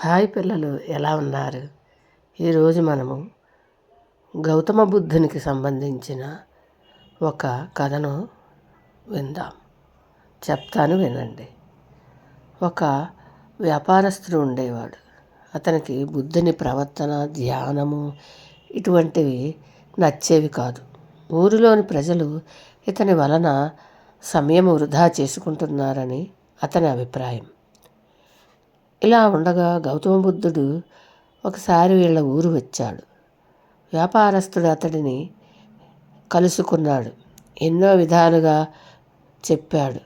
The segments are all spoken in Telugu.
హాయ్ పిల్లలు, ఎలా ఉన్నారు? ఈరోజు మనము గౌతమ బుద్ధునికి సంబంధించిన ఒక కథను విందాం. చెప్తాను, వినండి. ఒక వ్యాపారస్తుడు ఉండేవాడు. అతనికి బుద్ధుని ప్రవర్తన, ధ్యానము ఇటువంటివి నచ్చేవి కాదు. ఊరిలోని ప్రజలు ఇతని వలన సమయం వృధా చేసుకుంటున్నారని అతని అభిప్రాయం. ఇలా ఉండగా గౌతమ బుద్ధుడు ఒకసారి వీళ్ళ ఊరు వచ్చాడు. వ్యాపారస్తుడు అతడిని కలుసుకున్నాడు. ఎన్నో విధాలుగా చెప్పాడు.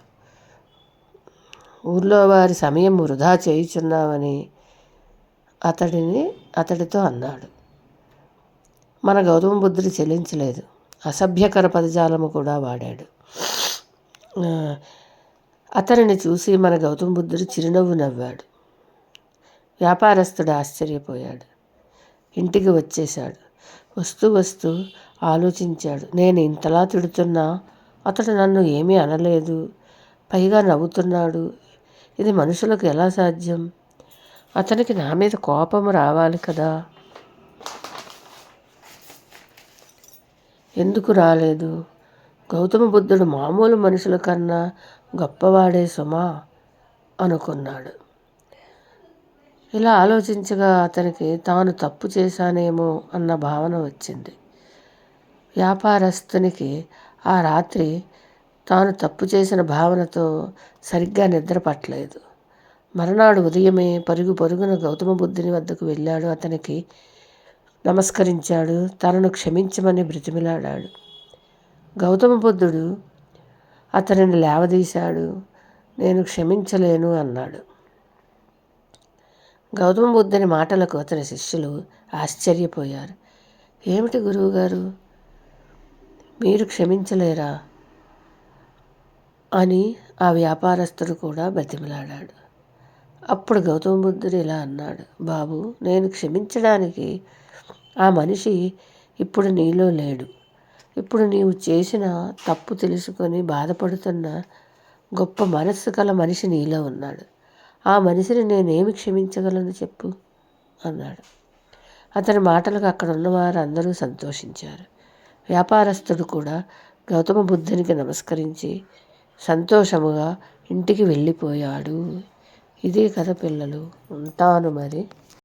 ఊర్లో వారి సమయం వృధా చేయుచున్నామని అతడితో అన్నాడు. మన గౌతమ బుద్ధుడు చెల్లించలేదు. అసభ్యకర పదజాలము కూడా వాడాడు. అతనిని చూసి మన గౌతమ బుద్ధుడు చిరునవ్వు నవ్వాడు. వ్యాపారస్తుడు ఆశ్చర్యపోయాడు. ఇంటికి వచ్చేశాడు. వస్తూ ఆలోచించాడు. నేను ఇంతలా తిడుతున్నా అతడు నన్ను ఏమీ అనలేదు, పైగా నవ్వుతున్నాడు. ఇది మనుషులకు ఎలా సాధ్యం? అతనికి నా మీద కోపం రావాలి కదా, ఎందుకు రాలేదు? గౌతమ బుద్ధుడు మామూలు మనుషుల కన్నా గొప్పవాడే సుమా అనుకున్నాడు. ఇలా ఆలోచించగా అతనికి తాను తప్పు చేశానేమో అన్న భావన వచ్చింది. వ్యాపారస్తునికి ఆ రాత్రి తాను తప్పు చేసిన భావనతో సరిగ్గా నిద్ర పట్టలేదు. మరునాడు ఉదయమే పరుగున గౌతమ బుద్ధుని వద్దకు వెళ్ళాడు. అతనికి నమస్కరించాడు. తనను క్షమించమని బ్రతిమిలాడాడు. గౌతమ బుద్ధుడు అతనిని లేవదీశాడు. నేను క్షమించలేను అన్నాడు. గౌతమ బుద్ధుని మాటలకు అతని శిష్యులు ఆశ్చర్యపోయారు. ఏమిటి గురువుగారు, మీరు క్షమించలేరా అని ఆ వ్యాపారస్తుడు కూడా బతిమిలాడాడు. అప్పుడు గౌతమ బుద్ధుడు ఇలా అన్నాడు. బాబు, నేను క్షమించడానికి ఆ మనిషి ఇప్పుడు నీలో లేడు. ఇప్పుడు నీవు చేసిన తప్పు తెలుసుకొని బాధపడుతున్న గొప్ప మనస్సు గల మనిషి నీలో ఉన్నాడు. ఆ మనిషిని నేనేమి క్షమించగలను చెప్పు అన్నాడు. అతని మాటలకు అక్కడ ఉన్నవారు అందరూ సంతోషించారు. వ్యాపారస్తుడు కూడా గౌతమ బుద్ధునికి నమస్కరించి సంతోషముగా ఇంటికి వెళ్ళిపోయాడు. ఇదే కథ పిల్లలు. ఉంటాను మరి.